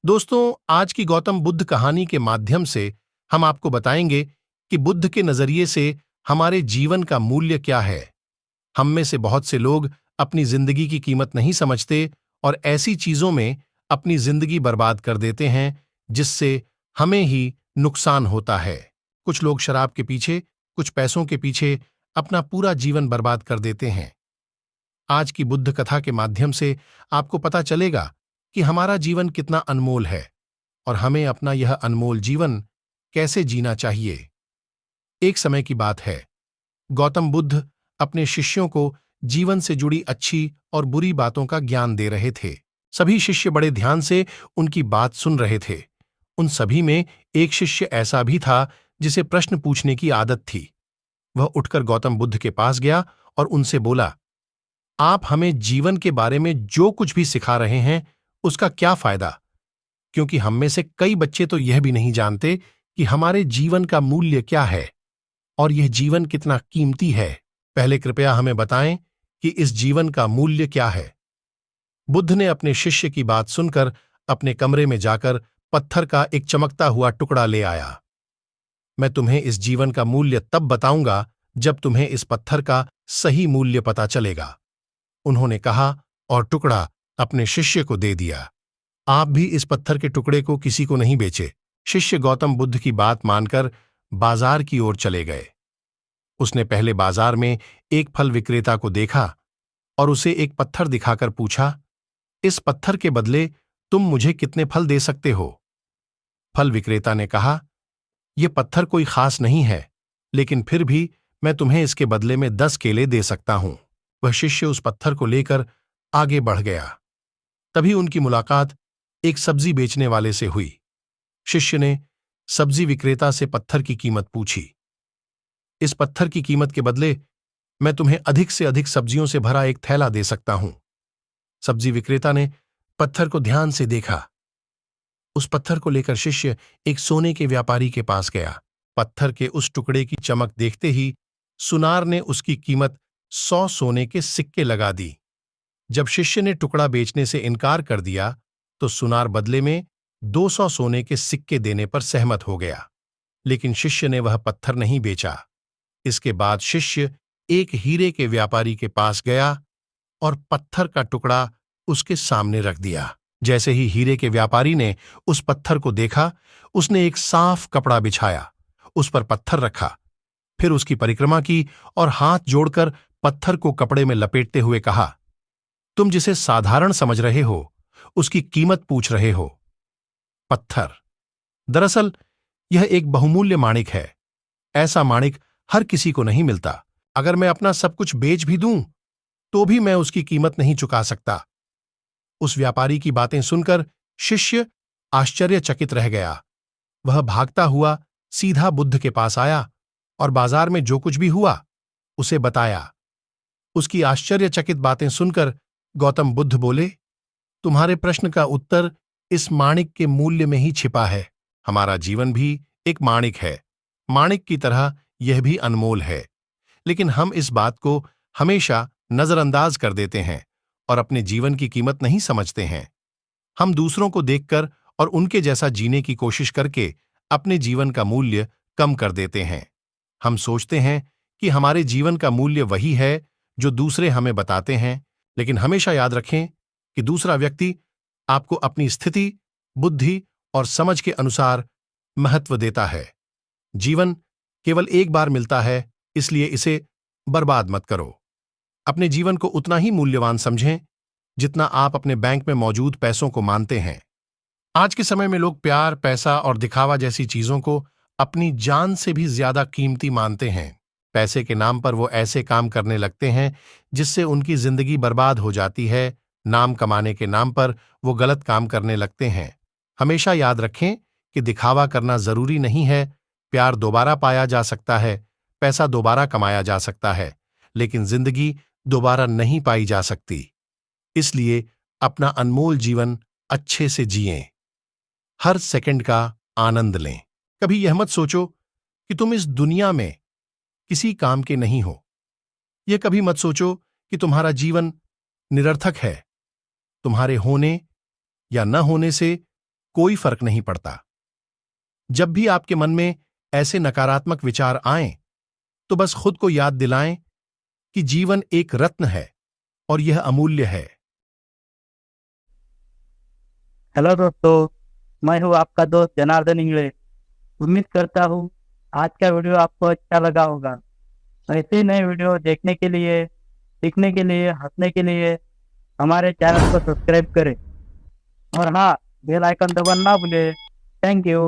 दोस्तों, आज की गौतम बुद्ध कहानी के माध्यम से हम आपको बताएंगे कि बुद्ध के नजरिए से हमारे जीवन का मूल्य क्या है। हम में से बहुत से लोग अपनी जिंदगी की कीमत नहीं समझते और ऐसी चीजों में अपनी जिंदगी बर्बाद कर देते हैं जिससे हमें ही नुकसान होता है। कुछ लोग शराब के पीछे, कुछ पैसों के पीछे अपना पूरा जीवन बर्बाद कर देते हैं। आज की बुद्ध कथा के माध्यम से आपको पता चलेगा कि हमारा जीवन कितना अनमोल है और हमें अपना यह अनमोल जीवन कैसे जीना चाहिए। एक समय की बात है, गौतम बुद्ध अपने शिष्यों को जीवन से जुड़ी अच्छी और बुरी बातों का ज्ञान दे रहे थे। सभी शिष्य बड़े ध्यान से उनकी बात सुन रहे थे। उन सभी में एक शिष्य ऐसा भी था जिसे प्रश्न पूछने की आदत थी। वह उठकर गौतम बुद्ध के पास गया और उनसे बोला, आप हमें जीवन के बारे में जो कुछ भी सिखा रहे हैं उसका क्या फायदा, क्योंकि हम में से कई बच्चे तो यह भी नहीं जानते कि हमारे जीवन का मूल्य क्या है और यह जीवन कितना कीमती है। पहले कृपया हमें बताएं कि इस जीवन का मूल्य क्या है। बुद्ध ने अपने शिष्य की बात सुनकर अपने कमरे में जाकर पत्थर का एक चमकता हुआ टुकड़ा ले आया। मैं तुम्हें इस जीवन का मूल्य तब बताऊंगा जब तुम्हें इस पत्थर का सही मूल्य पता चलेगा, उन्होंने कहा और टुकड़ा अपने शिष्य को दे दिया। आप भी इस पत्थर के टुकड़े को किसी को नहीं बेचे। शिष्य गौतम बुद्ध की बात मानकर बाजार की ओर चले गए। उसने पहले बाजार में एक फल विक्रेता को देखा और उसे एक पत्थर दिखाकर पूछा, इस पत्थर के बदले तुम मुझे कितने फल दे सकते हो? फल विक्रेता ने कहा, यह पत्थर कोई खास नहीं है, लेकिन फिर भी मैं तुम्हें इसके बदले में 10 केले दे सकता हूं। वह शिष्य उस पत्थर को लेकर आगे बढ़ गया। तभी उनकी मुलाकात एक सब्जी बेचने वाले से हुई। शिष्य ने सब्जी विक्रेता से पत्थर की कीमत पूछी। इस पत्थर की कीमत के बदले मैं तुम्हें अधिक से अधिक सब्जियों से भरा एक थैला दे सकता हूं। सब्जी विक्रेता ने पत्थर को ध्यान से देखा। उस पत्थर को लेकर शिष्य एक सोने के व्यापारी के पास गया। पत्थर के उस टुकड़े की चमक देखते ही सुनार ने उसकी कीमत 100 सोने के सिक्के लगा दी। जब शिष्य ने टुकड़ा बेचने से इनकार कर दिया तो सुनार बदले में 200 सोने के सिक्के देने पर सहमत हो गया, लेकिन शिष्य ने वह पत्थर नहीं बेचा। इसके बाद शिष्य एक हीरे के व्यापारी के पास गया और पत्थर का टुकड़ा उसके सामने रख दिया। जैसे ही हीरे के व्यापारी ने उस पत्थर को देखा, उसने एक साफ कपड़ा बिछाया, उस पर पत्थर रखा, फिर उसकी परिक्रमा की और हाथ जोड़कर पत्थर को कपड़े में लपेटते हुए कहा, तुम जिसे साधारण समझ रहे हो उसकी कीमत पूछ रहे हो। पत्थर, दरअसल यह एक बहुमूल्य माणिक है। ऐसा माणिक हर किसी को नहीं मिलता। अगर मैं अपना सब कुछ बेच भी दूं तो भी मैं उसकी कीमत नहीं चुका सकता। उस व्यापारी की बातें सुनकर शिष्य आश्चर्यचकित रह गया। वह भागता हुआ सीधा बुद्ध के पास आया और बाजार में जो कुछ भी हुआ उसे बताया। उसकी आश्चर्यचकित बातें सुनकर गौतम बुद्ध बोले, तुम्हारे प्रश्न का उत्तर इस माणिक के मूल्य में ही छिपा है। हमारा जीवन भी एक माणिक है। माणिक की तरह यह भी अनमोल है, लेकिन हम इस बात को हमेशा नजरअंदाज कर देते हैं और अपने जीवन की कीमत नहीं समझते हैं। हम दूसरों को देखकर और उनके जैसा जीने की कोशिश करके अपने जीवन का मूल्य कम कर देते हैं। हम सोचते हैं कि हमारे जीवन का मूल्य वही है जो दूसरे हमें बताते हैं, लेकिन हमेशा याद रखें कि दूसरा व्यक्ति आपको अपनी स्थिति, बुद्धि और समझ के अनुसार महत्व देता है। जीवन केवल एक बार मिलता है, इसलिए इसे बर्बाद मत करो। अपने जीवन को उतना ही मूल्यवान समझें जितना आप अपने बैंक में मौजूद पैसों को मानते हैं। आज के समय में लोग प्यार, पैसा और दिखावा जैसी चीजों को अपनी जान से भी ज्यादा कीमती मानते हैं। पैसे के नाम पर वो ऐसे काम करने लगते हैं जिससे उनकी जिंदगी बर्बाद हो जाती है। नाम कमाने के नाम पर वो गलत काम करने लगते हैं। हमेशा याद रखें कि दिखावा करना जरूरी नहीं है। प्यार दोबारा पाया जा सकता है, पैसा दोबारा कमाया जा सकता है, लेकिन जिंदगी दोबारा नहीं पाई जा सकती। इसलिए अपना अनमोल जीवन अच्छे से जिएं। हर सेकंड का आनंद लें। कभी यह मत सोचो कि तुम इस दुनिया में किसी काम के नहीं हो। यह कभी मत सोचो कि तुम्हारा जीवन निरर्थक है। तुम्हारे होने या न होने से कोई फर्क नहीं पड़ता। जब भी आपके मन में ऐसे नकारात्मक विचार आएं, तो बस खुद को याद दिलाएं कि जीवन एक रत्न है और यह अमूल्य है। हेलो दोस्तों, मैं हूँ आपका दोस्त जनार्दन इंगले। उम्मीद करता हूँ आज का वीडियो आपको अच्छा लगा होगा। ऐसे ही नए वीडियो देखने के लिए, सीखने के लिए, हंसने के लिए हमारे चैनल को सब्सक्राइब करें और हाँ, बेल आइकन दबाना ना भूलें। Thank you.